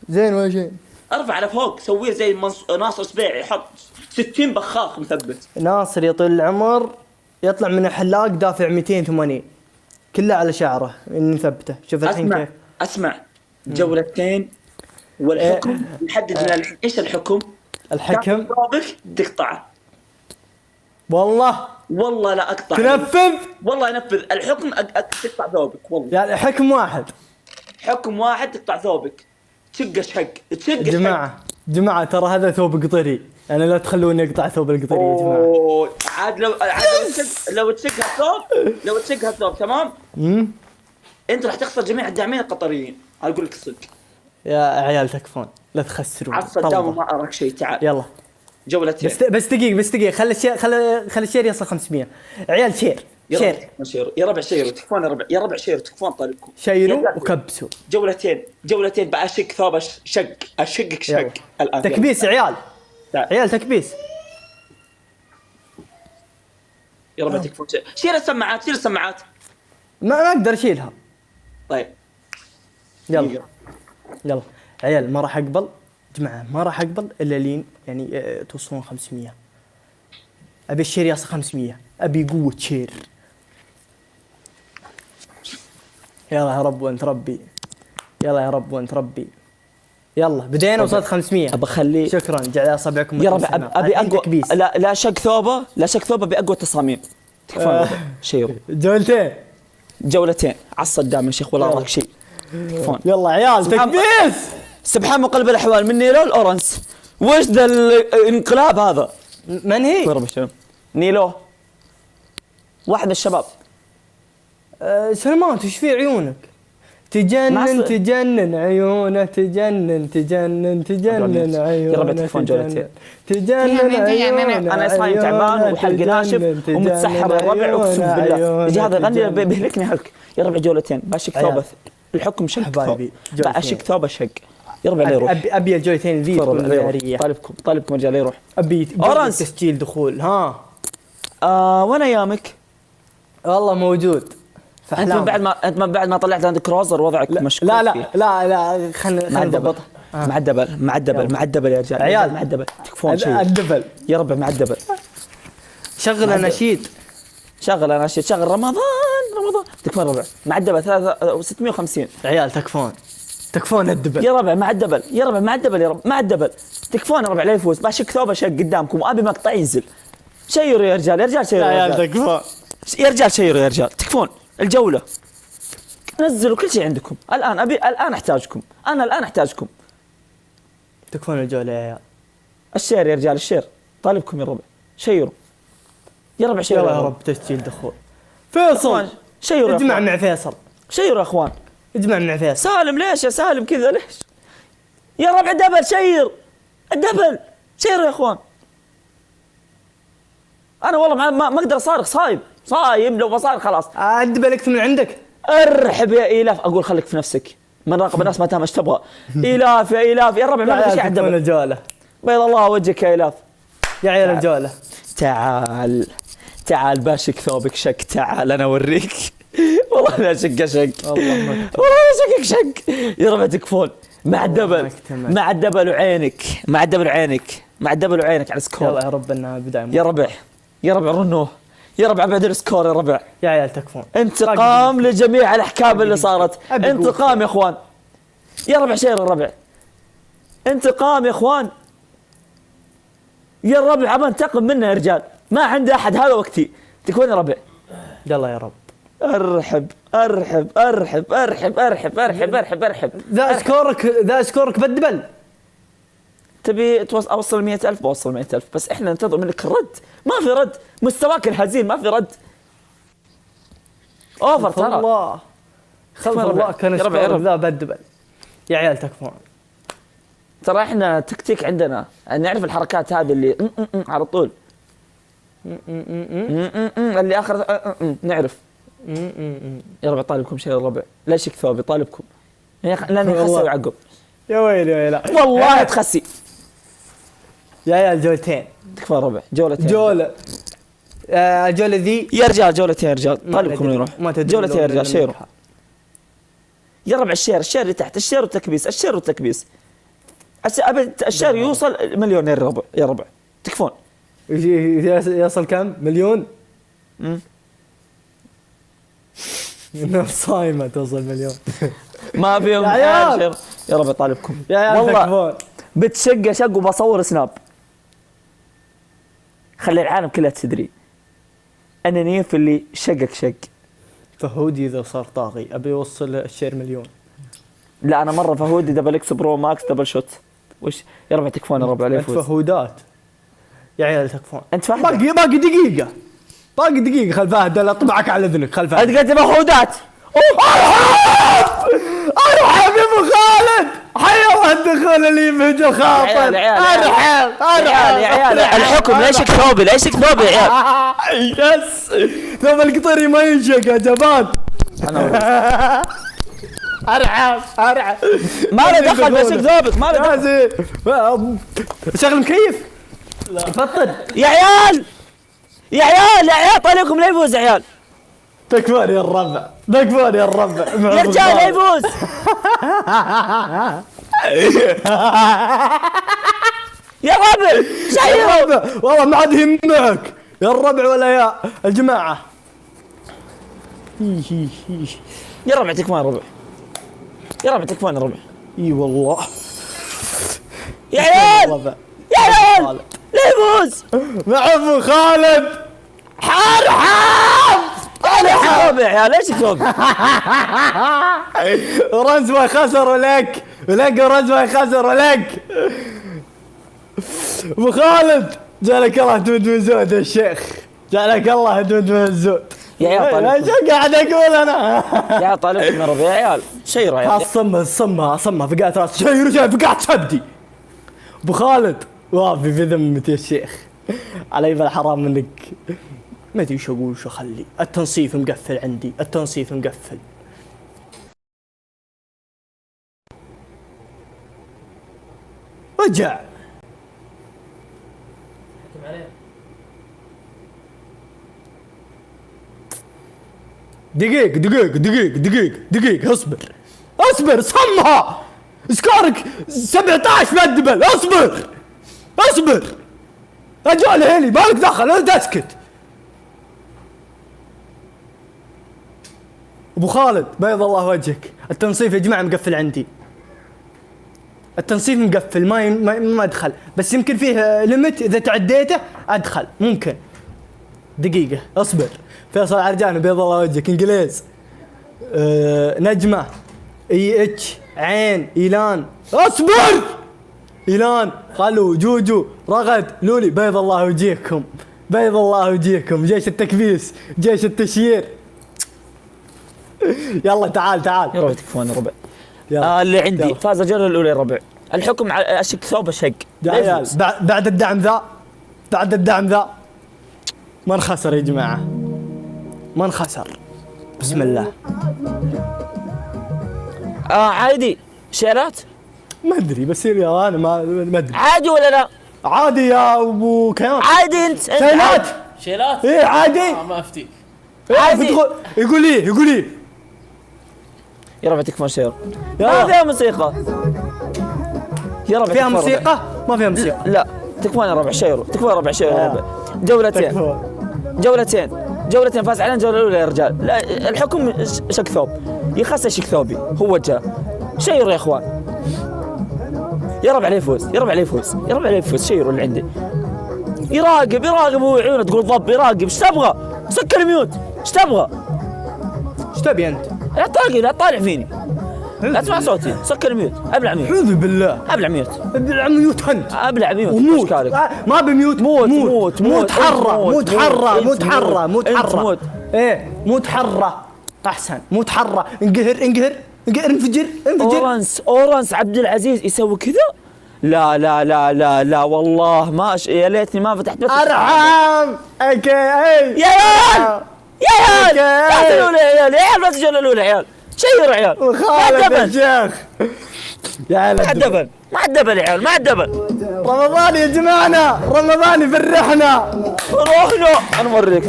زين ولا شيء. ارفع لفوق، سويه زي ناصر سبيعي، يحط 60 بخاخ مثبت. ناصر يا طويل العمر يطلع من الحلاق دافع 280 كله على شعره اني مثبته. شوف الحين كيف. اسمع جولتين والحكم يحدد لنا الحين ايش الحكم. الحكم ثوبك تقطعه. والله لا اقطع. تنفذ. والله انفذ الحكم، تقطع ثوبك والله. يعني حكم واحد. حكم واحد تقطع ثوبك. تشق شق جماعة ترى هذا ثوب قطري، يعني لا تخلوني اقطع ثوب القطري يا جماعة. عاد لو تشقها الثوب تمام. انت راح تخسر جميع الداعمين القطريين، اقول لك الصدق. يا عيال تكفون لا تخسرون. عصا الدام ما اراك شيء. تعال يلا جولتين. بس دقيقة خلي الشير يصل 500. عيال شير يا ربع شيروا تكفون. يا ربع شيروا تكفون طالبكم. شيروا وكبسوا. جولتين بأشق ثوب اشقك شق الان. تكبيس يا عيال تكبيس. يا ربع تكفون. شيل السماعات. ما اقدر اشيلها. طيب يلا عيال ما راح اقبل جماعة، ما راح اقبل الا لين يعني توصلون 500. ابي الشير يصل 500، ابي قوة شير. يلا يا رب وانت ربي. يلا بدينا وصلت 500. ابى شكرا جعل اصابعكم. يا رب ابي اقوى. لا شق ثوبه باقوى تصاميم. تكفون شيروا. جولتين عصا الدام يا شيخ ولا راك شيء. يلا عيال تكبيس. سبحان مقلب الاحوال من نيلو الاورنس. وش ذا الانقلاب هذا؟ من هي؟ نيلو واحد من الشباب. سلمان وش في عيونك؟ تجنن عيونه تجنن عيونه تجنن عيونه. انا صايم تعبان وحلقي ناشف ومتسحر الربع اقسم بالله. يجي هذا يغني بيهلكني هلك. يا ربع جولتين باشك ثوبه. الحكم شق باشك ثوبه شق. يا ربع لا يروح. ابي الجولتين ذي تكون طالبكم رجال يروح. ابي تسجيل دخول. وانا ايامك والله موجود. انت من بعد ما طلعت لاند كروزر وضعك مشكور. لا خلنا نضبطها. معدبل يا رجال. عيال معدبل تكفون شيء. الدبل يا رب معدبل. شغل اناشيد. شغل رمضان تكفون ربع. معدبل 650. عيال تكفون الدبل. يا ربع معدبل تكفون ربع لا يفوز. باشك ثوبه شق قدامكم وابي مقطع ينزل. شيروا يا رجال شيروا يا عيال تكفون يا رجال شيروا يا رجال تكفون. الجولة نزلوا كل شيء عندكم الآن أحتاجكم. أنا الآن أحتاجكم. تكفون الجولة يا عيال. الشير يا رجال الشير طالبكم يا ربع. شيروا يا ربع شيروا يا رب تسجيل دخول. فيصل شيروا. اجمع مع فيصل. شيروا يا أخوان. اجمع مع فيصل. سالم ليش يا سالم كذا ليش؟ يا ربع دبل الدبل شيروا يا أخوان. أنا والله ما أقدر أصارخ صايم لو بصارخ خلاص. الدبل أكثر من عندك. ارحب يا إيلاف. أقول خليك في نفسك من راقب الناس ما تهم ايش تبغى. إيلاف يا ربع ما في شيء عندنا. الجولة بيض الله وجهك يا إيلاف. يا عيال الجولة تعال باشك ثوبك شق. تعال أنا أوريك. والله أنا شق والله شق. يا ربع تكفون. مع الدبل وعينك على سكور. يلا يا رب انها بداية. يا ربع رنوه. يا ربع بعد السكور. يا ربع يا عيال تكفون. انتقام لجميع الاحكام اللي صارت. انتقام يا اخوان. يا ربع شير الربع. انتقام يا اخوان. يا الربع ابى انتقم منه يا رجال. ما عندي احد هذا وقتي. تكون يا ربع. يلا يا رب. ارحب. ذا سكورك بالدبل. تبي اوصل 100,000 بوصل 100,000 بس احنا ننتظر منك الرد. ما في رد. مستواك الهزيل ما في رد. اوفر ترى. خلف الله كان سكورك ذا بالدبل. يا عيال تكفون. ترى احنا تكتيك عندنا نعرف الحركات هذه اللي على طول. اللي اخر نعرف. يا ربع طالبكم شيء الربع. لا شك ثوبي طالبكم. لاني خسي وعقب. يا ويلي والله تخسي. يا عيال جولتين. تكفى ربع جولتين. الجولة ذي يا رجال جولتين يا رجال. طالبكم يروح. جولتين يا رجال شيروا. يا ربع الشير اللي تحت. الشير والتكبيس. ابي الشهر يوصل مليون يا ربع تكفون. يصل كم مليون؟ صايمة توصل مليون. ما فيهم يا عيال. يا رب يطالبكم يا عيال والله تكفون. بتشق شق وبصور سناب، خلي العالم كلها تدري أنا نيف اللي شقك شق. فهودي إذا صار طاغي أبي يوصل الشير مليون. لا أنا مرة فهودي دبل إكس برو ماكس دبل شوت. وش يا رب تكفون يا رب عليه أنت فهودات يا عيال تكفون. أنت فهد باقي دقيقة، باقي دقيقة. خل فهد لا أطبعك على أذنك. خل فهد أنت قلت فهودات. أرحب يا أبو خالد، حيوان الدخول اللي يمهج الخاطر. أرحب يا عيال الحكم ليش ثوبي يا عيال. يس ثوب القطري ما ينشق يا جبان. أرحب ما له دخل بس ثوبك ما له دخل. شغل مكيف فطر يا عيال طالعكم لا يفوز يا عيال. تكفون يا الربع، تكفون يا الربع يا رجال لا يفوز. يا ربع شايفه والله ما عاد يهمك يا الربع ولا يا الجماعة. يا ربع تكفون يا ربع، يا ربع تكفون يا ربع. اي والله يا عيال لا يفوز مع ابو خالد. حرحب ثوبي يا عيال ليش ثوبي. رزوة خسر ولك رزوة خسر ولك. ابو خالد جعلك الله هدود من زود يا الشيخ، جعلك الله هدود من الزود. يا عيال طالبكم ايش قاعد اقول انا؟ يا عيال طالبكم يا ربع يا عيال شيروا يا عيال. صمها فقعت راس شير فقعت شبدي. ابو خالد وافي في ذمتي يا الشيخ، علي بالحرام منك. ما ادري شو اقول شو اخلي. التنصيف مقفل عندي، التنصيف مقفل. رجع دقيقة اصبر صمها. سكورك 17 مدبل. اصبر رجال هيلي مالك دخل انت اسكت. ابو خالد بيض الله وجهك، التنصيف يا جماعة مقفل عندي، التنصيف مقفل ما ادخل، بس يمكن فيه ليميت اذا تعديته ادخل ممكن. دقيقة اصبر. فيصل عرجان بيض الله وجهك انجليز نجمة اي اتش عين ايلان. اصبر ايلان خلو جوجو رغد لولي بيض الله وجهكم، بيض الله وجهكم. جيش التكبيس، جيش التشيير. يلا تعال يا ربع تكفون يا ربع. اللي يلا. عندي فاز الجولة الأولى يا ربع. الحكم أشك ثوب شق يا عيال بعد الدعم ذا ما نخسر يا جماعة، ما نخسر. بسم الله. عادي شيرات ما ادري بس يا انا ما ادري. عادي ولا لا؟ عادي يا ابو كيان. عادي انت شيلات ايه عادي. ما افتيك عادي. يقول لي يا ربع تكفون شير. ما فيها موسيقى يا ربع. فيها موسيقى؟ ما فيها موسيقى. لا تكفون يا ربع شيروا، تكفون يا ربع شيروا يا ربع. جولتين فاز علينا الجولة الأولى يا رجال. لا الحكم شق ثوب يخسر شق ثوبي هو جاء. شيروا يا اخوان يا ربع عليه يفوز شيروا اللي عندي. يراقب هو عيونه تقول ضب يراقب. ايش تبغى؟ سكر ميوت. ايش تبغى؟ ايش تبي انت؟ لا طالع فيني، لا تسمع صوتي. سكر ميوت. ابلع ميوت. اعوذ بالله. ابلع ميوت انت. ابلع ميوت وموت. ما بميوت. موت حرة. ايه موت حرة احسن. موت حرة. انقهر انفجر. اورنس عبد العزيز يسوي كذا. لا والله ما يا ليتني ما فتحت بس. ارحم اوكي. يا عيال يا عيال بس الجولة الأولى يا عيال. شيروا يا عيال. خالد يا شيخ يا عيال. ما عاد دبل يا عيال. ما عاد دبل. رمضان يا جماعنا، رمضان يفرحنا. روحنا انا اوريك.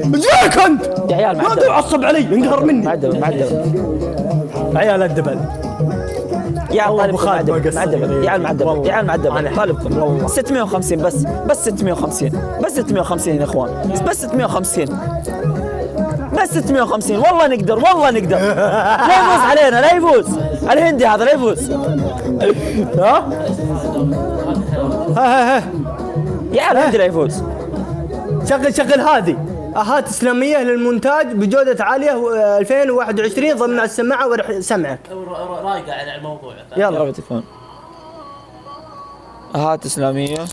جاك انت يا عيال. ما تعصب علي انقهر مني. ما عاد دبل. عيال الدبل يا عيال والله أبو طالبكم خالد ما معدبل قصر. معدبل، يا عيال معدبل، يا عيال معدبل، طالبكم والله. 650 بس 650 بس 650 يا اخوان، بس 650 بس 650 والله نقدر والله نقدر. لا يفوز علينا، لا يفوز الهندي هذا، لا يفوز. ها ها ها يا عيال الهندي لا يفوز. شغل هذه اهات اسلاميه للمونتاج بجوده عاليه 2021 ضمن السماعه ورح سمعك. رايقه على الموضوع. يا يلا رب تكون اهات اسلاميه، يا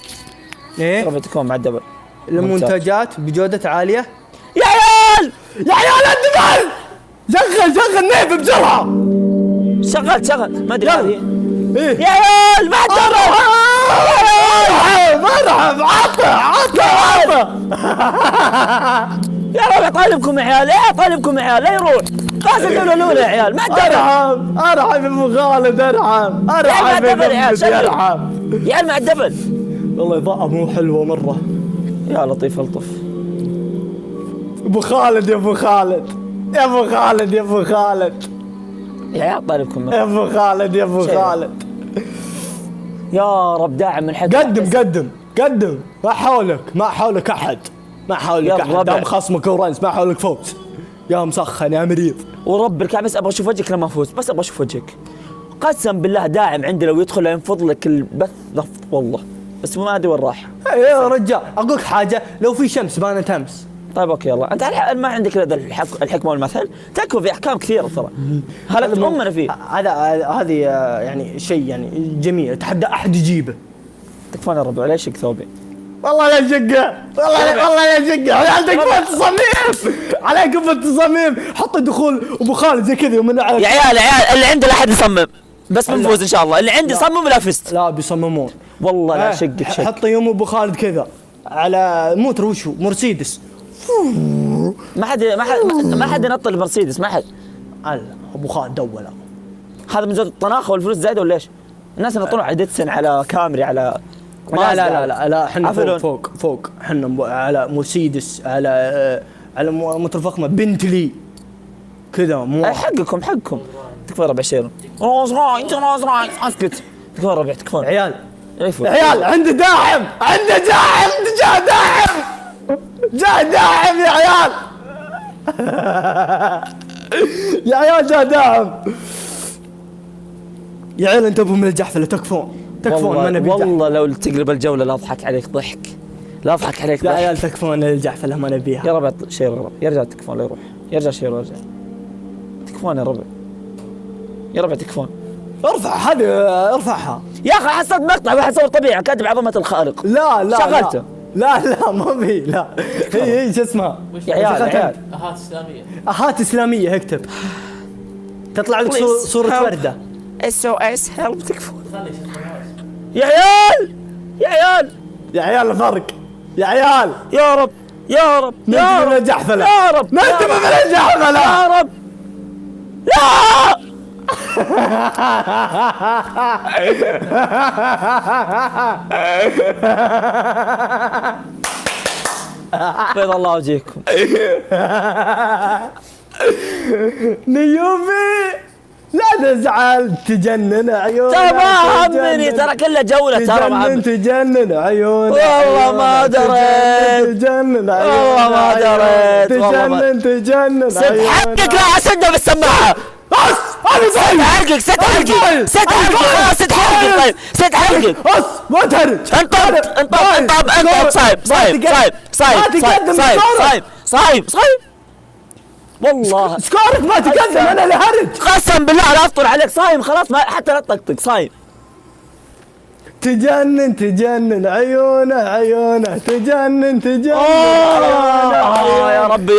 ايه رب تكون معدبل. المنتجات بجوده عاليه. يا عيال يا عيال الدبل شغل نيف بسرعه. شغل ما ادري يلا. هذه. ايه يا عيال معدبل. مرحب عطى يا ربع طالبكم يا عيال، يا طالبكم يا عيال، لا يروح فاز الجوله الاولى يا عيال. معدبل ارحب ابو خالد ارحب معدبل يا عيال، شغل. ارحب. يا عيال معدبل. والله اضاءه مو حلوه مره. يا لطيف الطف. ابو خالد يا ابو خالد يا ابو خالد يا ابو خالد يا عيال طالبكم يا ابو خالد يا ابو شيء. خالد. يا رب داعم من حد. قدم ما حولك احد ما حولك يا احد. ربع. دام خصمك ورنس ما حولك فوز. يا مسخن يا مريض. ورب الكعبة بس ابغى اشوف وجهك لما افوز، بس ابغى اشوف وجهك. قسم بالله داعم عندي لو يدخل ينفض لك البث نفض والله، بس ما ادري وين راح. يا رجال اقول لك حاجه، لو في شمس بانت امس. طيب اوكي يلا، انت ما عندك الا الحكمه والمثل، تكفى في احكام كثيره ترى. هلكت امنا فيه. هذه يعني شيء يعني جميل، اتحدى احد يجيبه. تكفون يا ربع، ليش ثوبي؟ والله لا شقه والله لا شقه. عندك بالتصاميم عليكم بالتصاميم. حط دخول ابو خالد زي كذا ومن على يا عيال اللي عنده لا احد يصمم، بس بنفوز ان شاء الله. اللي عندي صمم ولا فزت. لا بيصممون والله لا شقك شق. حط يوم ابو خالد كذا على موتر وشو مرسيدس. ما حد ينط المرسيدس، ما حد. ابو خالد اولا. هذا من زود الطناخه والفلوس زايده ولا ايش؟ الناس ينطون على ديتسن، على كامري، على لا احنا عفلون. فوق احنا على مرسيدس، على موتر فخمه بنتلي كذا مو حقكم تكفون ربع شيرون. روز رايس اسكت. تكفون ربع تكفون. عيال يفوز. عيال عنده داعم جاء داعم يا عيال. يا عيال جاء داعم. يا عيال انتبهوا من الجحفله. تكفون ما نبي والله لو تقلب الجوله لا اضحك عليك ضحك، لا اضحك عليك يا ضحك. عيال تكفون الجحفله ما نبيها. يا ربع شير غلط، يا رجال تكفون لا يروح، يا رجال شير يرجع. تكفون يا ربع تكفون. ارفعها يا اخي حصلت مقطع واحد صور طبيعي كاتب عظمه الخالق. لا شغلته. لا ما في. لا هي شو اسمها يا عيال اهات اسلاميه. اكتب تطلع لك صورة وردة. SOS هيلب. تكفون يا عيال الفرق يا عيال. يا رب ننتبه من الجحفلة يا رب ننتبه من الجحفلة يا رب. لا بيض الله وجهكم. نيوفي لا تزعل تجنن عيونك. ترى ما همني، ترى كله جولة. ترى ما همني. تجنن عيونك. والله ما دريت. تجنن عيونك. والله ما دريت. تجنن ست حقك. لا اسده بالسماعة. ست حلقك ست حلقك. ما تهرج. انطب صايب والله سكورك ما تقدم. انا اللي هرج. قسم بالله لا افطر عليك. صايم خلاص، ما حتى لا تطقطق. صايم. تجنن عيونه تجنن يا ربي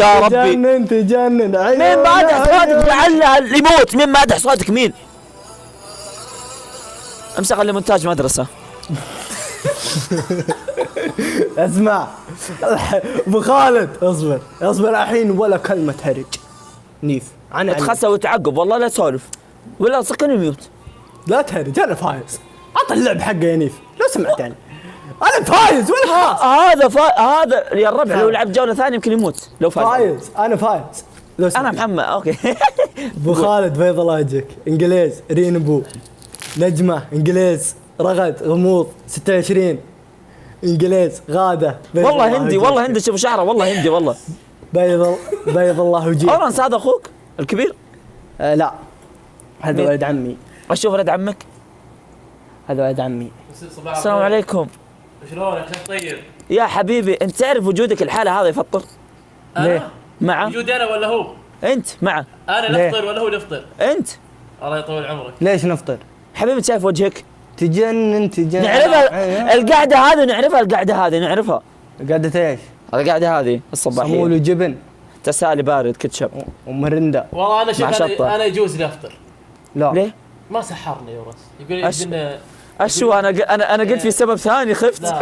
تجنن عيونه. مين مادح صوتك لعله اللي يموت؟ مين مادح صوتك؟ مين امشغل لمونتاج مدرسة. اسمع ابو خالد اصبر الحين ولا كلمة هرج. نيف انا تخسى وتعقب والله لا تسولف ولا سكن ميوت. لا تهرج. انا فايز. عط اللعب حقه يا نيف لو سمعت. يعني انا فايز ولا خلاص. هذا يا الربع لو لعب جولة ثانية يمكن يموت. لو فايز انا فايز. انا محمد اوكي. ابو خالد بيض الله وجهك. انجليز رينبو نجمة انجليز رغد غموض 26 انجليز غادة بيض الله والله هندي، وجهك. والله هندي، شوف شعره والله هندي والله. بيض الله وجهك. اورنس هذا اخوك الكبير؟ لا هذا مين؟ ولد عمي. اشوف ولد عمك. هذا ولد عمي. السلام عليكم. شلونك؟ شو طيب؟ يا حبيبي انت تعرف وجودك الحالة هذا يفطر؟ ليه؟ معه؟ وجودي انا ولا هو؟ انت معه؟ انا ليه؟ نفطر ولا هو نفطر؟ انت الله يطول عمرك. ليش نفطر؟ حبيبي شايف وجهك؟ تجنن نعرفها القعدة هذه، نعرفها القعدة هذه، نعرفها. قعدة ايش؟ القعدة هذه الصباحية. صمول وجبن تسالي بارد كاتشب. ومرندا. والله انا مع شوف شطة. انا يجوز لي افطر. لا ليه؟ ما سحرني ورس يقول أش- لي اشو انا قلت في سبب ثاني خفت. لا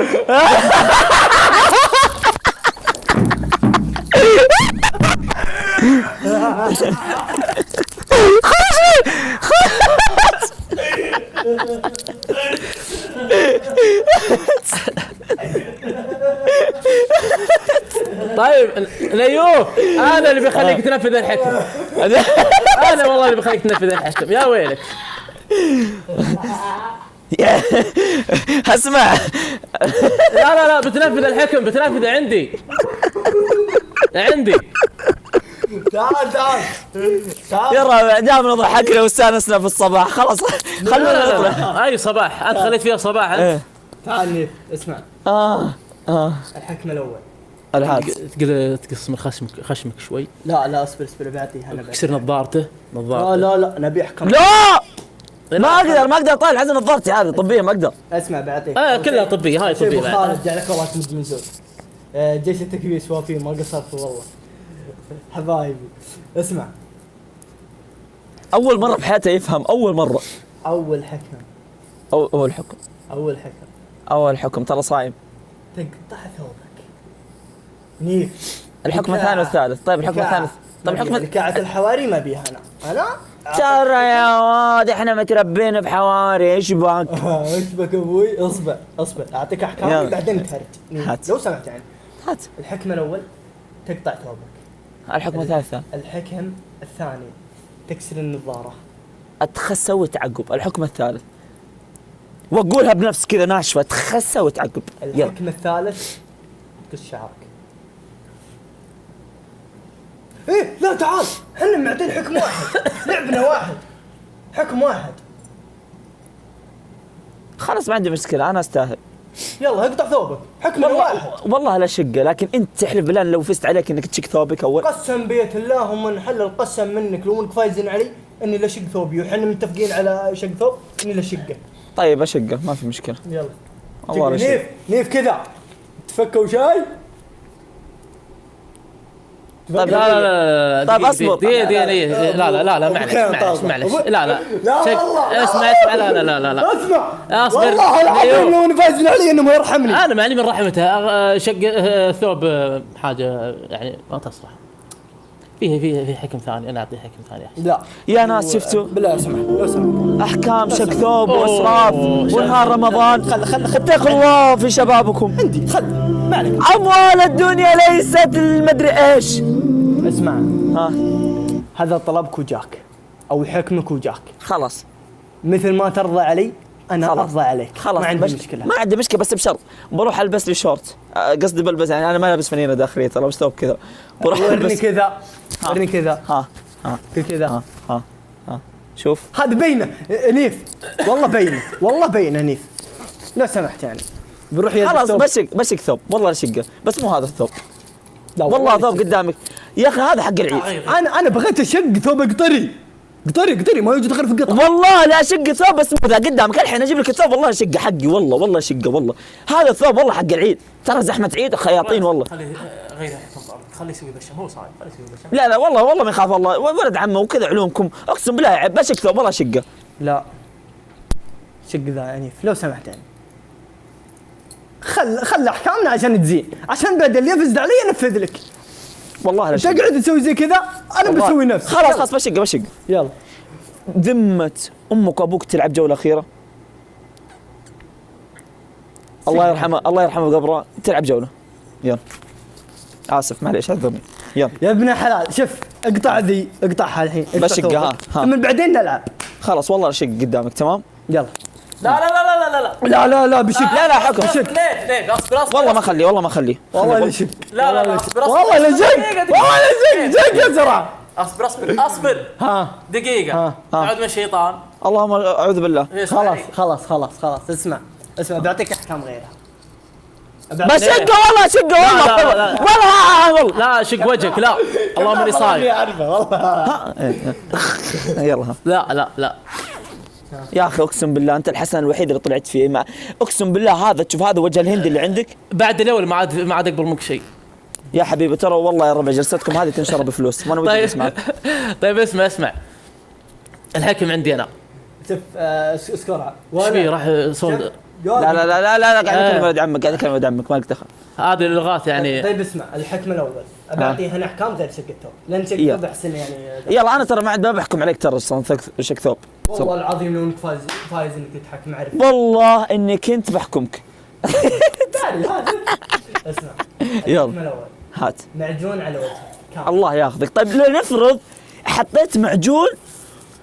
طيب الايوب انا اللي بخليك تنفذ الحكم. انا والله اللي بخليك تنفذ الحكم يا ويلك. اسمع لا بتنفذ الحكم، بتنفذه عندي. تعال يلا دامنا ضحكنا واستانسنا في الصباح خلاص خلونا نطلع. اي صباح انت خليت فيها صباح انت. ايه. تعال نيف اسمع اه الحكم الاول. الحاد تقدر تقص من خشمك شوي. لا اصبر بعطيها انا كسر نظارته لا نبي احكم. لا ما اقدر اطالع هذه نظارتي هذه طبيه ما اقدر. اسمع بعطيك كلها طبيه هاي طبيه شيخ بعد. خالد جعلك الله تمد من زود. جيش التكبيس وافي ما قصرت والله حبايبي. اسمع اول مره بحياته يفهم اول مره. اول حكم اول حكم ترى صايم. تقطع ثوبك نيف. الحكم الثاني والثالث. طيب الحكم الثالث. طيب الحكم كعة الحواري ما بيها انا ترى يا واد احنا متربين بحواري ايش بك؟ ايش بك ابوي؟ اصبر اعطيك احكام يلا. بعدين تهرج. هات. لو سمحت يعني. هات. الحكم الاول تقطع ثوبك. الحكم الثالث. الحكم الثاني تكسر النظارة. اتخسى وتعقب. الحكم الثالث واقولها بنفس كذا ناشفه تخسى وتعقب. يلا الحكم الثالث تقص شعرك. ايه لا تعال احنا معطين حكم واحد. لعبنا واحد حكم واحد. خلاص ما عندي مشكله انا استاهل. يلا اقطع ثوبك حكم واحد. والله لا شقه لكن انت تحلف بالله لو فزت عليك انك تشق ثوبك اول. قسم بيت الله ومن حل القسم منك لو انك فايزين علي اني لا شق ثوبي وحنا متفقين على شق ثوب اني لا شقه. طيب اشقه ما في مشكله. يلا والله لا شق. نيف كذا تفكوا شاي. طيب لا طيب أصبر. دقيقة لا معلش لا اسمع لا اسمع اصبر. والله العظيم لو اني فايزين علي انه ما يرحمني. انا معني من رحمته شق ثوب حاجه يعني ما تصلح. في حكم ثاني انا اعطيه حكم ثاني احسن. لا يا ناس شفتوا بالله لو سمحت احكام شق ثوب واسراف ونهار رمضان. خل اتقوا الله في شبابكم. عندي ما عليك. اموال الدنيا ليست المدري ايش. اسمع ها هذا طلبك وجاك او حكمك وجاك. خلاص مثل ما ترضى علي انا خلاص. ارضى عليك. خلاص ما عندي بس مشكله. ما عندي مشكله بس بشرط بروح البس لي شورت. قصدي بلبس يعني انا ما لابس فنينه داخليه ترى بس ثوب كذا بروح ورني البس. كذا ورني كذا ها كل كذا ها شوف هذا بينه نيف. والله بينه نيف لو سمحت يعني بروح يد خلاص الثوب. بشق ثوب والله شقه بس مو هذا الثوب. لا والله ثوب قدامك يا اخي هذا حق العيد. انا بغيت اشق ثوب قطري ما يوجد غير في القطر. والله لا شق ثوب بس مو ذا قدامك الحين اجيب لك الثوب والله شقه حقي والله شقه والله هذا الثوب والله حق العيد ترى زحمه عيد خياطين والله. خليه غير خليه يسوي بشم هو صايم خليه يسوي بشم. لا والله ما يخاف الله ولد عمه وكذا علومكم اقسم بالله بشق ثوب والله شقه. لا شق ذا يعني لو سمحت يعني خل احكامنا عشان تزين عشان بعد اللي يفزد علي انفذ لك. والله لا شقه تقعد تسوي زي كذا انا بسوي نفسي. خلاص بشق. يلا ذمة امك وابوك تلعب جوله اخيره. الله يرحمه قبره تلعب جوله. يلا اسف معليش اعذرني. يلا يا ابن حلال شوف اقطعها الحين بشقها ها من بعدين نلعب. خلاص والله شق قدامك تمام. يلا. لا لا لا لا لا لا لا لا بشك. لا حكم. ليه اصبر اصبر والله ما اخليه والله ما اخليه. والله لا شك. لا لا لا اصبر اصبر والله لا شك. والله لا شك. شك اسرع. اصبر اصبر اصبر ها دقيقة ها. اعوذ من الشيطان. اللهم اعوذ بالله. خلاص اسمع بعطيك احكام غيرها. بشقه والله لا شق وجهك لا اللهم اني صايم. اعرفه والله. يلا لا لا لا يا اخي اقسم بالله انت الحسن الوحيد اللي طلعت فيه اقسم بالله هذا تشوف هذا وجه الهندي اللي عندك بعد الاول ما عاد اقبل منك شيء. يا حبيبي ترى والله يا ربع جلستكم هذه تنشر بفلوس وانا ودي اسمعك. طيب اسمع الحكم عندي انا. شوف اسكرها. ايش فيه راح صوت. لا لا لا لا لا قاعد اكلم ولد عمك قاعد اكلم ولد عمك مالك دخل. هذه اللغات يعني. طيب اسمع الحكم الاول بعطيه هنا احكام غير شق الثوب لان شق الثوب احسن يعني. يلا انا ترى ما عاد بحكم عليك ترى شق ثوب. والله العظيم لو انك فايز انك تتحكم عارف. والله اني كنت بحكمك. اسمع يلا الحكم الاول هات معجون على وجهك كامل. الله ياخذك. طيب لو نفرض حطيت معجون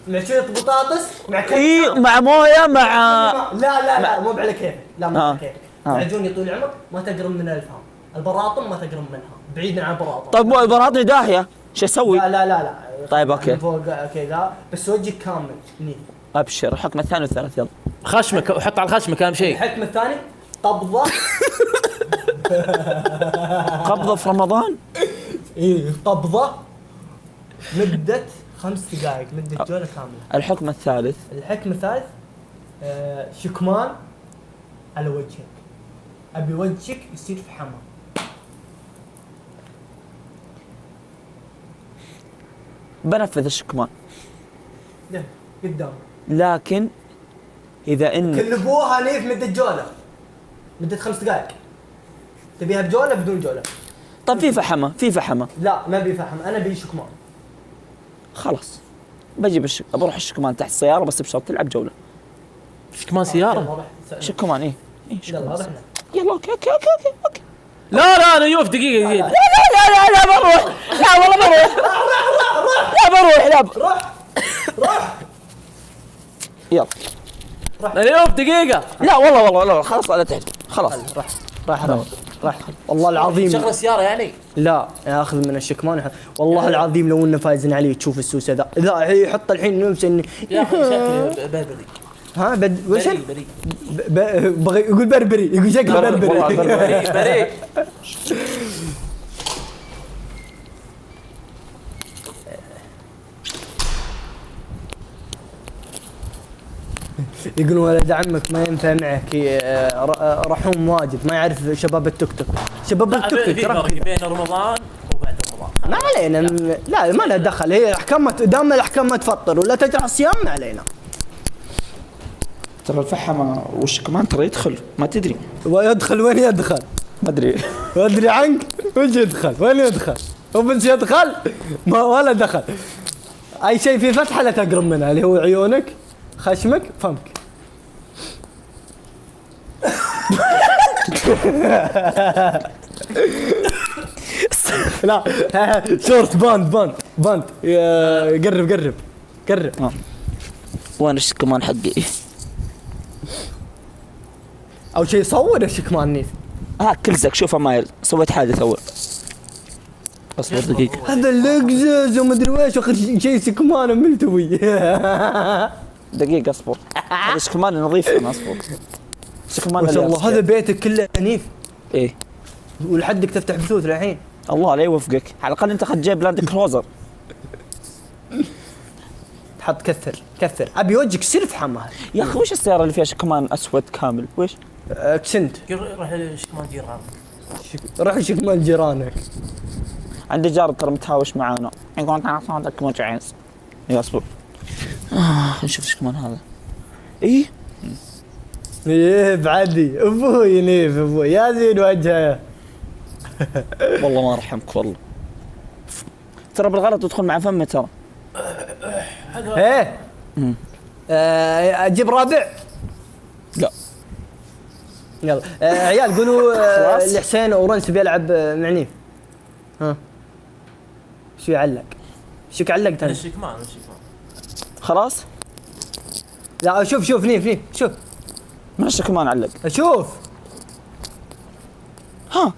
مع شويه بطاطس مع اي مع مويه مع لا مو على كيفك. لا مو على كيفك. آه. معجون يا طويل العمر ما تقرب من الفم. البراطم ما تقرب منها بعيدا عن البراطم. طيب مو البراطني داهيه شو اسوي؟ لا طيب اوكي فوق كذا بس وجهك كامل هني. ابشر الحكم الثاني والثالث يلا. خشمك وحط على الخشمك اهم شيء. الحكم الثاني قبضه. قبضه في رمضان. ايه قبضه مده 5 دقائق مده جوله كامله. الحكم الثالث الحكم الثالث شكمان على وجهك. ابي وجهك يصير في حمام. بنفذ الشكمان ده قدام. لكن اذا ان كلبوها هني في مده جوله مده 5 دقائق. تبيها بجوله بدون جوله. طيب في فحمه لا ما بي فحم انا بي شكمان. خلاص بجيب بروح الشكمان تحت السياره بس بشرط تلعب جوله. كمان سيارة. شكمان ايه يلا رحنا. يلا اوكي لا انا يوف دقيقة لا بروح لا والله بروح روح يلا انا يوف دقيقة. لا والله خلاص لا تحت خلاص راح والله العظيم. شغل السيارة يعني. لا ياخذ من الشكمان والله العظيم لو انه فايزين عليه تشوف السوسه ذا يحط الحين نفسه اني يا اخي شكله بربري. ها وش بريء بغى يقول بربري يقول شكله بربري. بريء يقولون ولد عمك ما ينفع معك رحوم واجد ما يعرف شباب التوك توك. شباب التوك توك في فرق بين رمضان وبعد رمضان. ما علينا. لا ما لها دخل. هي احكام دام الاحكام ما تفطر ولا تجرح الصيام ما علينا. ترى الفحمه والشكمان ترى يدخل ما تدري. ويدخل وين يدخل؟ ما ادري ادري عنك وش يدخل وين يدخل؟ هو بس يدخل ما ولا دخل. اي شيء في فتحه لا تقرب منها اللي هو عيونك خشمك فمك. لا شورت باند قرب. وين الشكمان حقي؟ او شيء صور الشكمان نيف. كلزك شوفه مايل سويت حادث اول. اصبر دقيقة. هذا اللقزز ومدري ويش واخر شيء شكمان ملتوي. دقيقة اصبر. هذا شكمان نظيف انا اصبر. شكمان ما شاء الله هذا بيتك كله نيف. ايه ولحدك تفتح بثوث الحين. الله لا يوفقك على الاقل انت خد جيب لاند كروزر. تحط كثر ابي وجهك يصير في حمها. يا اخي وش السيارة اللي فيها شكمان اسود كامل وش؟ اكسنت. روح شكمان جيران. روح شكمان جيرانك. عندي جار ترى متهاوش معانا يقول تعال صوتك مجعز. يا اصبر نشوف شكمان هذا. ايه بعدي ابوي نيف ابوي يا زين وجهه. والله ما ارحمك والله. ترى بالغلط تدخل مع فمي ترى. ايه اجيب رابع. لا يلا عيال قولوا اللي حسين اورنس بيلعب مع نيف. ها شو يعلق؟ شو علقت انا؟ الشكمان خلاص لا شوف نيف شوف من الشكمان علق. شوف. ها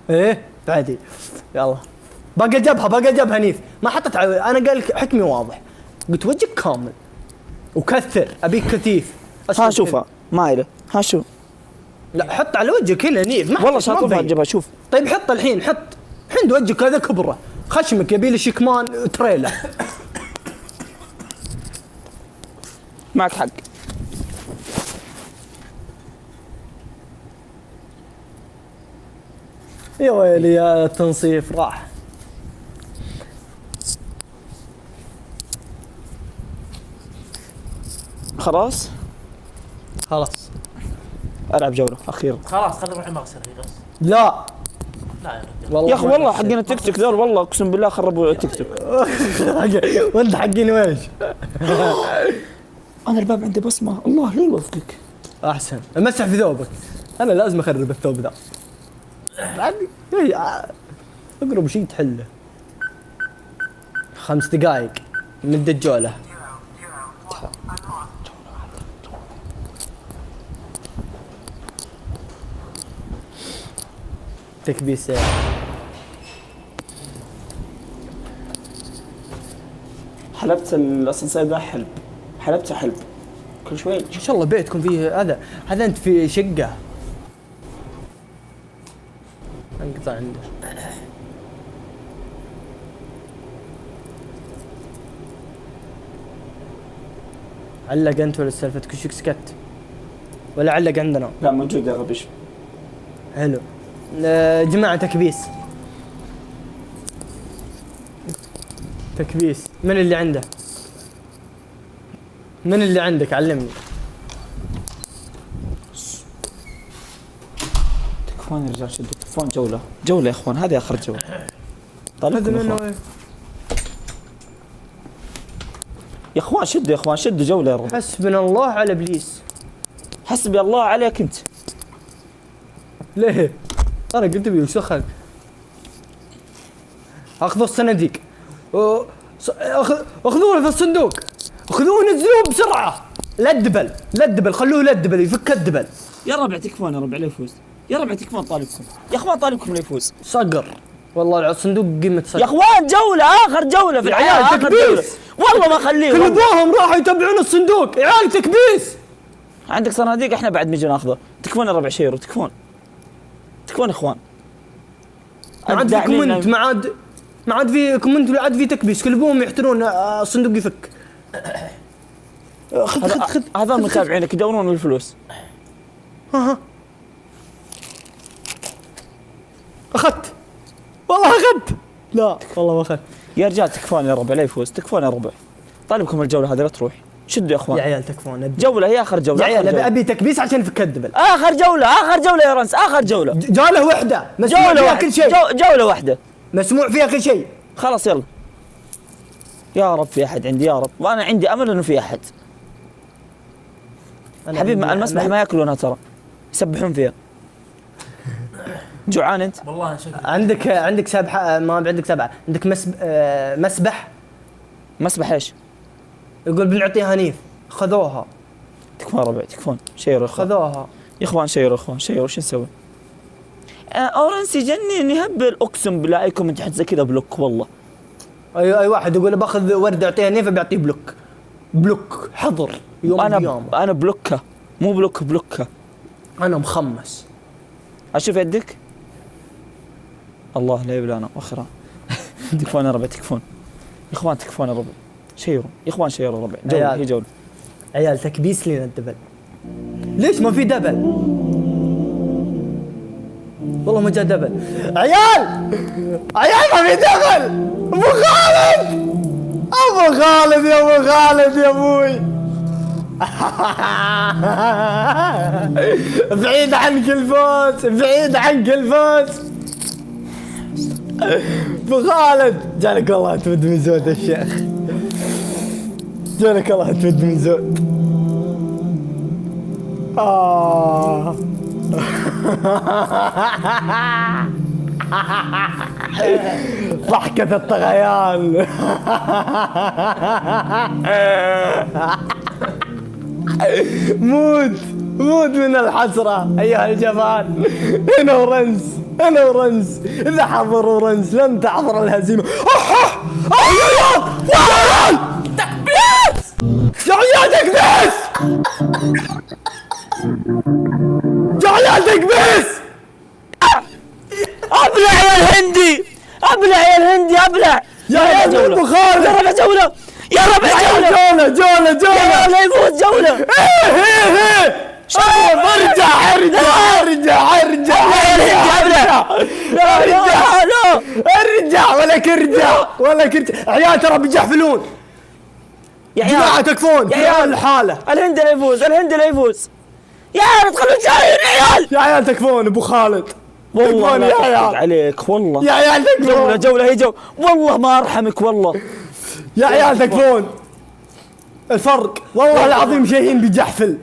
ايه بعدي يلا. باقي الجبهه نيف ما حطت انا قال لك حكمي واضح، قلت وجهك كامل وكثر ابيك كثيف. ها شوفها مايله. ها شوف لا حط على وجهك هنا نيف. ما والله حط- ما شاطفها تبين. الجبهه. شوف طيب حط الحين الحين وجهك هذا كبره خشمك يبي له شكمان تريلا. معك حق. يا ويلي يا التنصيف راح. خلاص خلاص العب جوله اخيره. خلاص خلينا نروح المغسله هي بس. لا لا يا رجال. والله يا اخي والله حقين التيك توك ذول والله اقسم بالله خربوا التيك توك. وانت حقين ويش؟ انا الباب عندي بصمه. الله لا يوفقك. احسن مسح في ثوبك. انا لازم اخرب الثوب ذا. اقرب شيء تحله. 5 دقائق من الجوله. تكبيس حلبت الاسانسير ذا حلب. حلبته حلب كل شوي. ما شاء الله بيتكم فيه هذا انت في شقه. انقطع عنده. علق انت ولا سالفتك وشك سكت؟ ولا علق عندنا؟ لا موجود يا غبيش. حلو. جماعة تكبيس. تكبيس من اللي عنده؟ من اللي عندك علمني. تكفون يا رجال شدوا. تكفون جوله يا اخوان. هذه اخر جوله. طالبكم يا اخوان. يا اخوان شدوا يا اخوان شدوا جوله يا رب. حسبنا الله على ابليس. حسبي الله عليك انت. ليه؟ انا قلت بي وش دخلك؟ اخذوا الصناديق. اخذوه في الصندوق. اخذوه نزلوه بسرعه. لا الدبل خلوه لا الدبل يفك الدبل. يا ربع تكفون يا ربع لا يفوز. يا ربع تكفون طالبكم. يا اخوان طالبكم لا يفوز. صقر والله الصندوق قيمة صقر. يا اخوان جوله اخر جوله في الحياه. العيال آخر جولة. تكبيس. والله ما اخليه. كل ابوهم راحوا يتبعون الصندوق. عيال تكبيس. عندك صناديق احنا بعد نجي ناخذه. تكفون يا ربع شيرو. تكفون اخوان. ما عاد في كومنت ما عاد في كومنت ولا عاد في تكبيس. كل ابوهم يحترون الصندوق يفك. خذ هذا متابعينك يدورون الفلوس. ها اخذت والله اخذت. لا والله ما اخذت. يا رجال تكفون يا ربع لا يفوز. تكفون يا ربع. طالبكم الجوله هذه لا تروح. شدوا يا اخوان. يا عيال تكفون. جوله هي اخر جوله. يا عيال ابي تكبيس عشان يفك الدبل. اخر جوله يا رنس. اخر جوله. جوله واحده مسموع جوله فيها واحده. كل شيء. جوله واحده مسموع فيها كل شيء. خلاص يلا. يا رب في احد عندي يا رب. وانا عندي امل انه في احد. حبيبي المسبح ما ياكلونها ترى. يسبحون فيها. جوعان انت؟ والله شكلي. عندك سبحه. ما عندك سبعه. عندك مسبح. مسبح ايش؟ يقول بنعطيها نيف. خذوها. تكفون ربع تكفون. شيروا يا اخوان. خذوها يا اخوان شيروا يا اخوان. شيروا وش نسوي؟ اورنس يجنن يهبل اقسم بالله. اي كومنت تحت زي كذا بلوك والله. اي واحد يقول باخذ ورد اعطيها نيف بيعطيه بلوك حظر يوم القيامه. انا بلوكه مو بلوكه. انا مخمس. اشوف يدك. الله لا يبلانا واخرها. تكفون يا ربع تكفون. يا اخوان تكفون يا ربع. شيروا يا اخوان شيروا ربع. جوله هي جوله. عيال تكبيس لنا الدبل. ليش ما في دبل؟ والله ما جاء دبل. عيال ما في دبل. ابو خالد يا ابوي. بعيد عنك الفوز. ابو خالد جالك والله تود من زود الشيخ. جالك الله تود من زود. ضحكة الطغيان. موت من الحسرة أيها الجبان. أنا ورنس إذا حضروا رنس لن تحضر الهزيمة. يا عيال تكبيس، يا عيال تكبيس، يا عيال تكبيس. ابلع يا الهندي، ابلع يا الهندي، ابلع يا عيال ابو خالد، يا ربع جولة، يا ربع جولة، جولة يا لا يفوز جولة. ايه ارجع ولك ارجع. عيال ترى بيجحفلون يا جماعة، تكفون في الحالة. الهند لا يفوز، الهند لا يفوز. يا عيال ادخلوا شاهين يا عيال، يا عيال تكفون ابو خالد، والله تكفون لا يا تحقد عيال، عليك والله. يا عيال تكفون، جولة هي جو، والله ما ارحمك والله. يا عيال تكفون. الفرق والله العظيم شاهين بيجحفل،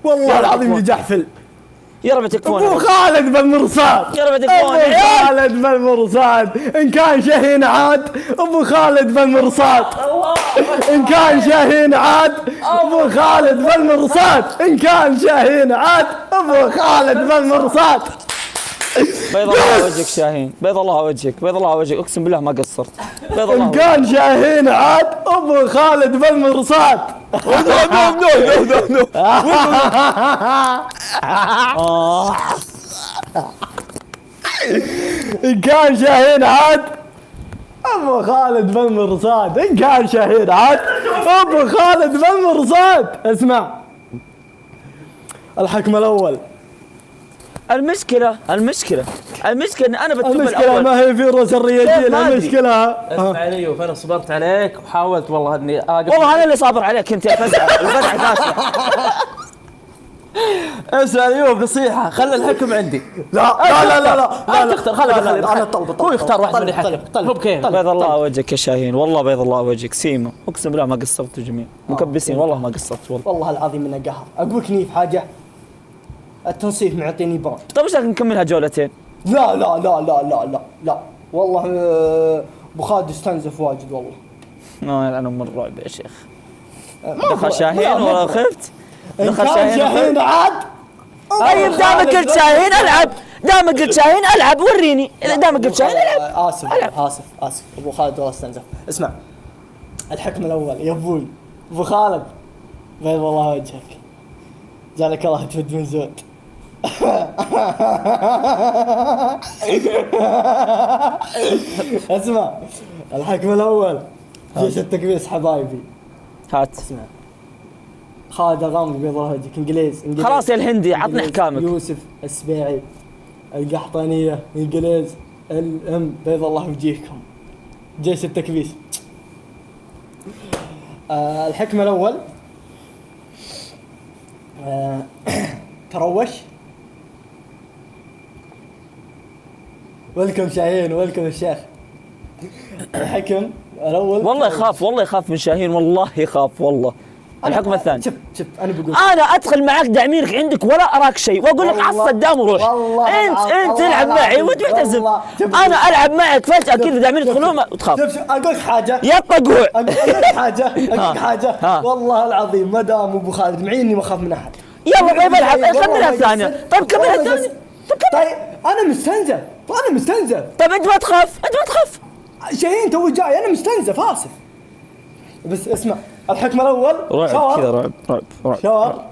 والله العظيم بيجحفل. يا رب تكفون، ابو خالد بالمرصاد، يا رب تكفون ابو خالد بالمرصاد. ان كان شاهين عاد ابو خالد بالمرصاد، ان كان شاهين عاد ابو خالد بالمرصاد، ان كان شاهين عاد ابو خالد بالمرصاد. بيض الله وجهك شاهين، بيض الله وجهك، بيض الله وجهك، اقسم بالله ما قصرت. بيض الله ان كان شاهين عاد ابو خالد بالمرصاد. ان كان شاهين عاد ابو خالد بالمرصاد، ان كان شاهين عاد ابو خالد بالمرصاد. اسمع الحكم الاول. المشكلة ان انا بكتب المشكلة الاول. ما هي فيروس الرياجيل، ما أدري. المشكلة اسمع علي، وانا صبرت عليك وحاولت والله اني اقف. والله انا اللي صابر عليك انت يا فزع، الفزع فاشله. اسمع ايوب نصيحة، خلي الحكم عندي. لا تختار، خلي انا طلب هو يختار واحد من يحكم. مو بكيف. بيض الله وجهك يا شاهين، والله بيض الله وجهك سيما، اقسم بالله ما قصرتوا جميع مكبسين، والله ما قصرت والله. والله العظيم انه قهر. اقولك نيف حاجة، التنصيف معطيني برد. طيب ايش رايك نكملها جولتين؟ لا والله ابو خالد استنزف واجد والله. ما يلعن ام الرعب يا شيخ. ما دخل شاهين ولا خفت؟ إن دخل كان شاهين عاد. طيب دامك قلت شاهين العب، دامك قلت شاهين العب، وريني دامك قلت شاهين العب. اسف ابو خالد والله استنزف. اسمع الحكم الاول يا ابوي، ابو خالد بيض الله وجهك، جالك الله تفد من زود. اسمع الحكم الاول، جيش التكبيس حبايبي. هات. اسمع خالد الغامدي بيض الله وجهك، انجليز خلاص يا الهندي عطني احكامك. يوسف السبيعي، القحطانية، انجليز، الام بيض الله وجهكم، جيش التكبيس. الحكم الاول تروش. ولكم شاهين، ولكم الشيخ. الحكم الاول والله يخاف من شاهين، والله يخاف والله. الحكم الثاني، شوف انا بقول انا ادخل معك دعميرك عندك ولا اراك شيء، واقول لك عص صدام وروح. انت تلعب معي وتعتزم، انا العب معك فجاه كذا دعمير يدخلون وتخاف. شوف اقول لك حاجه، يا طقوع. اقول لك حاجه والله العظيم ما دام ابو خالد معي اني ما اخاف من احد. يلا طيب العب، كملها الثانيه. طيب كملها الثانيه. طيب انا مستنزف، طيب انت ما تخاف، شاهين تو جاي، انا مستنزف اسف. بس اسمع الحكم الاول رعب كذا، رعب شاور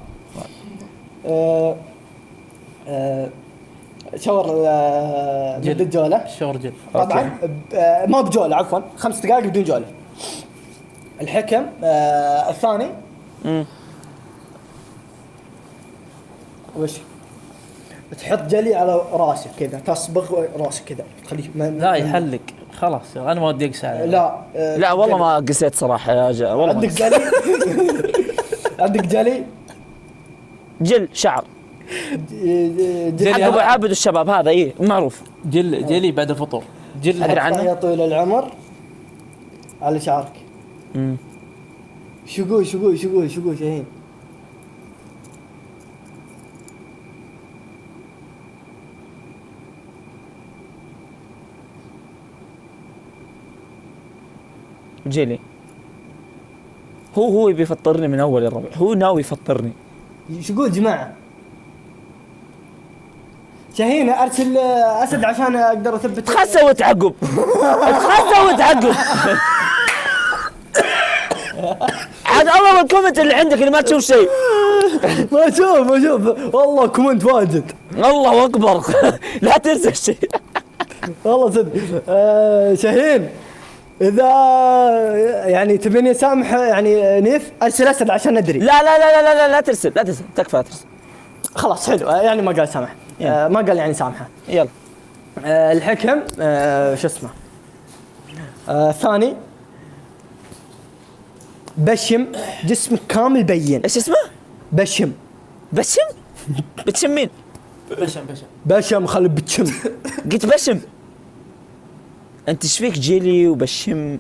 شاور مدة جولة. شاور جل طبعا ما بجولة، عفوا 5 دقائق بدون جولة. الحكم الثاني وش تحط جلي على راسك كذا، تصبغ راسك كذا تخليه لا يحلق خلاص، انا ما ودي اقسى عليه. لا والله ما قسيت صراحه يا والله. عندك جلي؟ عندك جلي؟ جل شعر جلي حق ابو عابد الشباب هذا، ايه معروف. جلي بعد الفطور، جل أدري عنه. يا طويل العمر على شعرك. شقول شاهين. جيلي. هو يبي يفطرني من اول يا الربع، هو ناوي يفطرني. شو يقول جماعة؟ شاهين ارسل اسد عشان اقدر اثبت. تخسى وتعقب. تخسى وتعقب. عاد الله الكومنت اللي عندك اللي ما تشوف شيء. ما اشوف والله كومنت واجد. الله اكبر. لا تنسى شيء. والله صدق. شاهين اذا يعني تبيني اسامح يعني نيف ارسل اسد عشان ندري. لا ترسل، لا ترسل، تكفى ترسل. خلاص حلو يعني ما قال سامح. ما قال يعني سامحه. يلا. الحكم شو اسمه ثاني بشم جسمك كامل بين. ايش اسمه؟ بشم. بتشم مين؟ بشم خلي بتشم. قلت بشم. انت ايش فيك جيلي وبشم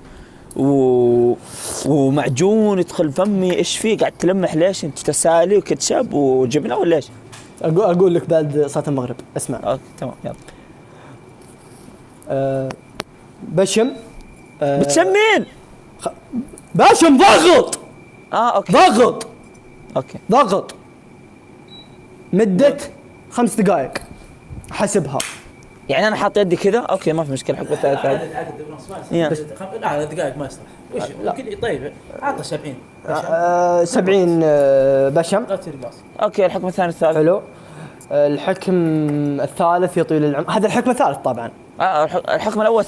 ومعجون يدخل فمي؟ ايش فيك قاعد تلمح ليش؟ انت تسالي وكتشب وجبنه ولا ايش؟ اقول لك بعد صلاة المغرب اسمع. اوكي تمام يلا. بشم بتشم مين؟ بشم ضغط. اوكي ضغط. اوكي ضغط مدة 5 دقائق حسبها. يعني انا حاط يدي كذا. اوكي ما في مشكله. حق الثالث عدد بنص ما يصلح. لا دقائق ما يصلح. وش ممكن طيب عطى 70. 70 بشم. لا تصير باص. اوكي الحكم الثاني الثالث. حلو. الحكم الثالث يطيل العمر. هذا الحكم الثالث طبعا. الحكم الاول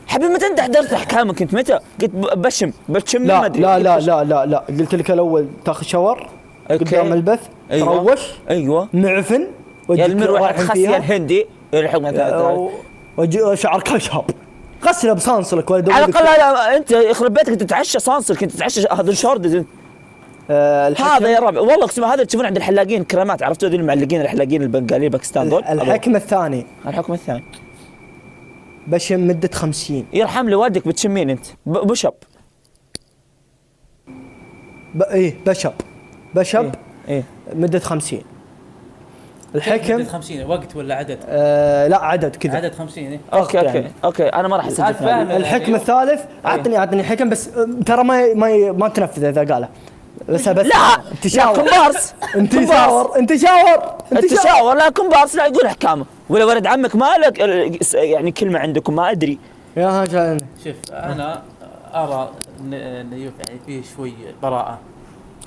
حبيبي متى انت حضرت احكامك انت متى؟ قلت بشم لا ما ادري. لا قلت لك الاول تاخذ شاور قدام البث. أيوة. تروش. ايوه معفن. يا المروحه تخسي الهندي. الحكم الثالث. شعرك اشهب. غسله بصانصلك ولا على الاقل لا انت يخرب بيتك تتعشى صانصلك، انت تتعشى هذا الشوردز انت. هذا يا ربع والله اقسم هذا تشوفون عند الحلاقين كرامات، عرفتوا ذي المعلقين الحلاقين البنغاليين باكستان دول. الحكم الثاني بشم مدة 50. يرحم لي والدك بتشمين انت بشب. ايه بشب إيه. مدة 50. الحكم مدة 50 وقت ولا عدد؟ لا عدد كذا. عدد 50 إيه؟ اوكي انا ما راح اسجل فاهم. الحكم الثالث اعطني حكم بس ترى ما تنفذ اذا قاله. بس لا تشاور. كومبارس. انت شاور. لا كومبارس لا يقول احكامه ولا ولد عمك ما لك يعني كلمه عندكم ما ادري. يا هاجان شوف انا ارى ان يعني فيه شوي براءه.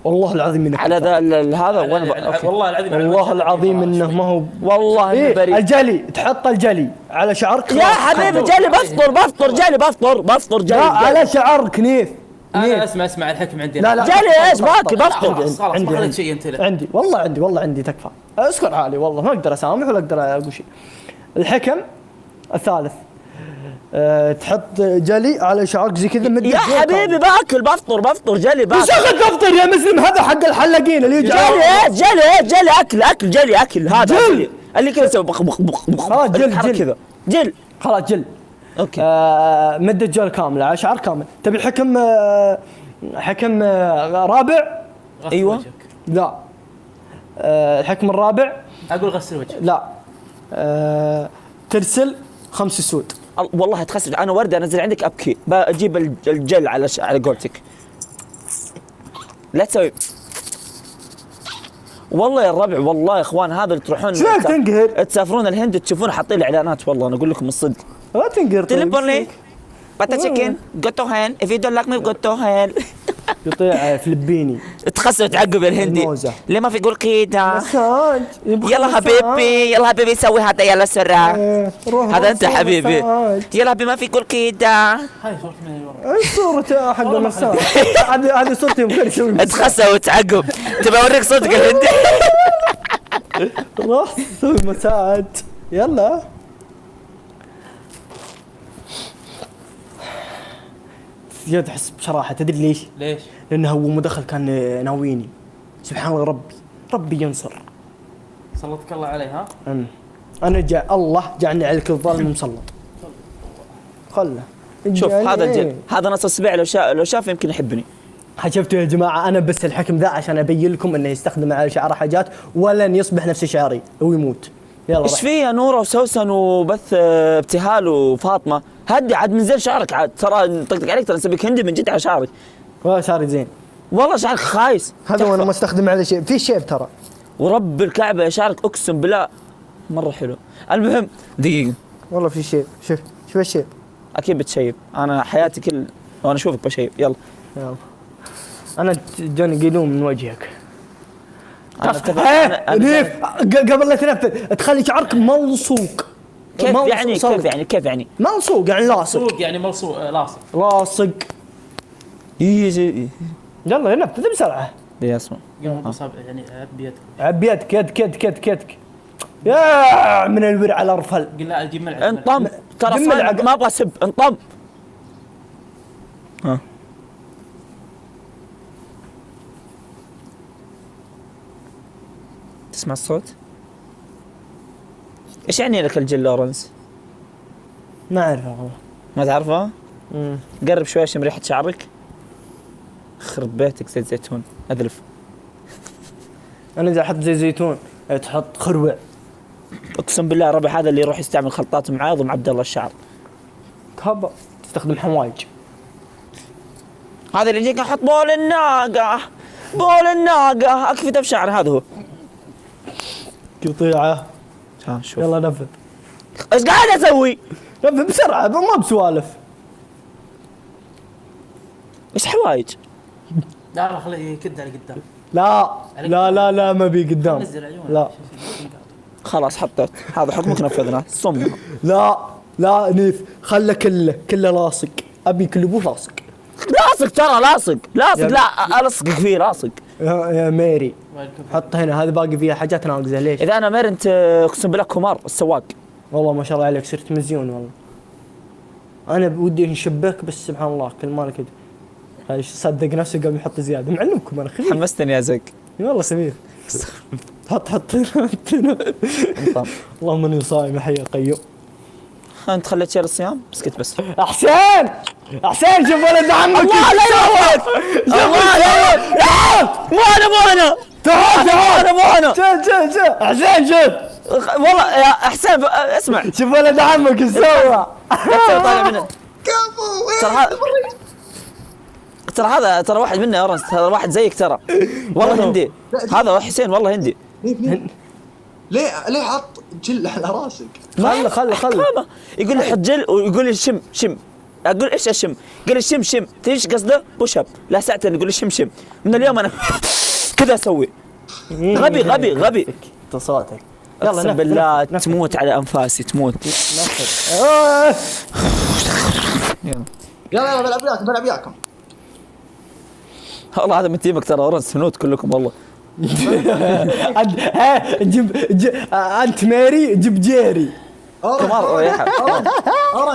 والله العظيم انك على هذا وانا والله العظيم انه ما هو والله إيه بريء. الجلي تحط الجلي على شعرك يا حبيبي جلي بفطر جلي بفطر جلي لا على شعرك نيف. انا اسمع الحكم عندي. لا جلي ايش باكي بفطر. خلاص ما خليت شيء انت. عندي تكفى. اسكر عالي والله ما اقدر اسامح ولا اقدر اقول شيء. الحكم الثالث تحط جلي على شعرك زي كذا مدة. يا حبيبي باكل بفطر جلي باكل. وشغل تفطر يا مسلم هذا حق الحلاقين اللي يجي. جلي اكل هذا جل اللي كذا يسوي بخ خلاص جل كذا جل خلاص جل. اوكي مدة جل كاملة على شعر كامل. تبي حكم حكم رابع؟ ايوه لا الحكم الرابع اقول غسل وجهك. لا ترسل 5 سود. والله تخسر. انا ورده انزل عندك ابكي بجيب الجل على قولتك. لا تسوي والله يا الربع. والله يا اخوان هذا اللي تروحون تنقهر تسافرون الهند تشوفون حاطين اعلانات. والله انا اقول لكم الصدق. لا تنقهر. تليفوني بتا تشيكن جو تو هين if you don't like me go to hell. يطيع فلبيني تخسر وتعقب يا الهندي. ليه ما في يقول كذا؟ يلا حبيبي سوي هذا يلا سرع. هذا انت حبيبي. يلا حبيبي ما في يقول كذا. هاي صورة من ورا. ايش صورة حق المساج؟ هذه صورتي ممكن تسوي. تخسر وتعقب. تبي اوريك صوتك الهندي. روح سوي مساج يلا. زياد احس بصراحه تدري ليش؟ لانه هو مدخل كان ناويني. سبحان الله ربي ينصر. سلطك الله عليه ها؟ انا الله جعلني عليك الظالم مسلط. خله شوف هذا الجل هذا نص السبيع لو شاف يمكن يحبني. شفتوا يا جماعه انا بس الحكم ذا عشان ابين لكم انه يستخدم على شعره حاجات ولن يصبح نفس شعري ويموت. يلا ايش في يا نوره وسوسن وبث ابتهال وفاطمه هدي عاد من زين شعرك عاد، ترى نطقطق عليك، ترى نسبيك هندي من جد على شعرك. والله شعري زين. والله شعرك خايس. هذا وانا ما استخدم على شيء، في شيب ترى. ورب الكعبه يا شعرك اقسم بالله مره حلو. المهم دقيقه، والله في شيب، شوف شوف الشيب. اكيد بتشيب، انا حياتي كل وانا اشوفك بشيب. يلا يلا. انا جوني قيلوم من وجهك. نيف قبل لا تنفذ تخلي شعرك ملصوق. كيف يعني؟ كيف يعني؟ كيف يعني؟ ملصوق يعني لاصق. ملصوق يعني ملصوق لاصق. لاصق. يجي يلا نفذ بسرعه. دي اسمع يوم تصاب يعني بيدك. عبيتك يدك يا من الورع الارفل. قلنا اجيب ملعب. انطم، ترى ما ابغى اسب، انطم. ها تسمع الصوت؟ ايش يعني لك الجل لورنس؟ ما اعرفه والله. ما تعرفه؟ قرب شوي اشم ريحة شعرك. خرب بيتك زيت زيتون، اذلف. انا اذا احط زيت زيتون تحط خروع. اقسم بالله ربع هذا اللي يروح يستعمل خلطات معاذ ومع عبد الله الشعر. تهبط تستخدم حوايج. هذا اللي يجيك احط بول الناقة، بول الناقة اكفته بشعر، هذا هو. قطيعة. ها شوف يلا نفذ. ايش قاعد اسوي؟ نفذ بسرعة ما بسوالف. ايش حوايج؟ لا خليه يكد على قدام. لا ما بي قدام. نزل عيونه. لا خلاص حطيت، هذا حكمك نفذناه. صم. لا نيف خله كله لاصق. ابي كل ابوه لاصق. لاصق ترى لاصق لا الصقك فيه لاصق. يا ميري حط هنا، هذا باقي فيها حاجات ناقصه. ليش؟ اذا انا مير انت اقسم بالله كومار السواق. والله ما شاء الله عليك صرت مزيون والله. انا بودي نشبك بس سبحان الله كل مالك كذا. هاي صدق نفسه قبل يحط زياده معلمكم انا خفيف. حمستني يا زق. والله سمير. حط اللهم اني صايم حي قيوم. انت خليت شيل الصيام مسكت بس. احسان شوف ولد عمك. الله لا يروق، الله لا يروق. مو انا تعال انا شوف احسان شوف. والله يا احسان اسمع، شوف ولد عمك ايش سوى. طالع منه ترى هذا ترى واحد منا اورنج، ترى واحد زيك ترى والله هندي. هذا حسين والله هندي. ليه حط جل على راسك؟ خله يقول لي حط جل ويقول لي شم. اقول ايش اشم؟ قال لي شم. تدري ايش قصده؟ بوش اب. لا ساعتين يقول لي شم. من اليوم انا كذا اسوي. غبي انت صوتك. اقسم بالله تموت على انفاسي تموت. يلا بلعب وياكم. والله هذا من تيمك ترى اورنج سنود كلكم والله. جيب انت ماري جيب جيري. كمار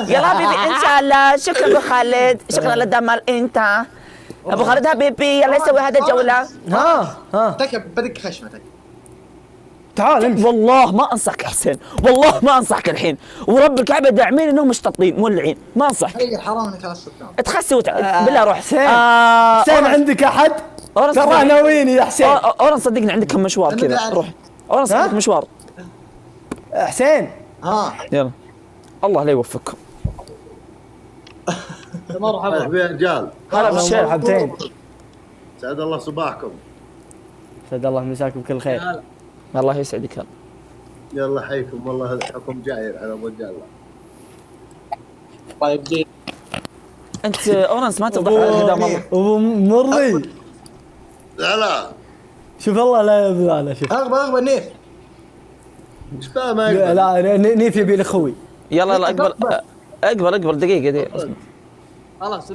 يلا حبيبي ان شاء الله. شكرا ابو خالد، شكرا للدمر. انت ابو خالد حبيبي يلا يسوي هذا الجوله. ها بدك خشمتك. تعال امشي. والله ما انصحك حسين، والله ما انصحك الحين، ورب الكعبه داعمين انهم مشتطين مولعين، ما انصحك. هي حرام انك على الصدام. تخسي بالله روح. حسين عندك احد؟ ترى ناويني يا حسين. اورن صدقني عندك كم مشوار كذا، روح اورن صدقني مشوار. حسين يلا الله لا يوفقكم. مرحبا يا رجال. هلا بالشيخ. مرحبتين. سعد الله صباحكم. سعد الله مساكم بكل خير. الله يسعدك. هلا يلا حيكم والله هذا حكم جاير على الرجال. طيب جيد. انت اورنس ما توضح قدام الله. ابو مري لا شوف الله لا يبالي. شوف اغبى نيف. ايش فاهم اقبل؟ لا نيف يبي الاخوي. يلا اقبل دقيقه. خلاص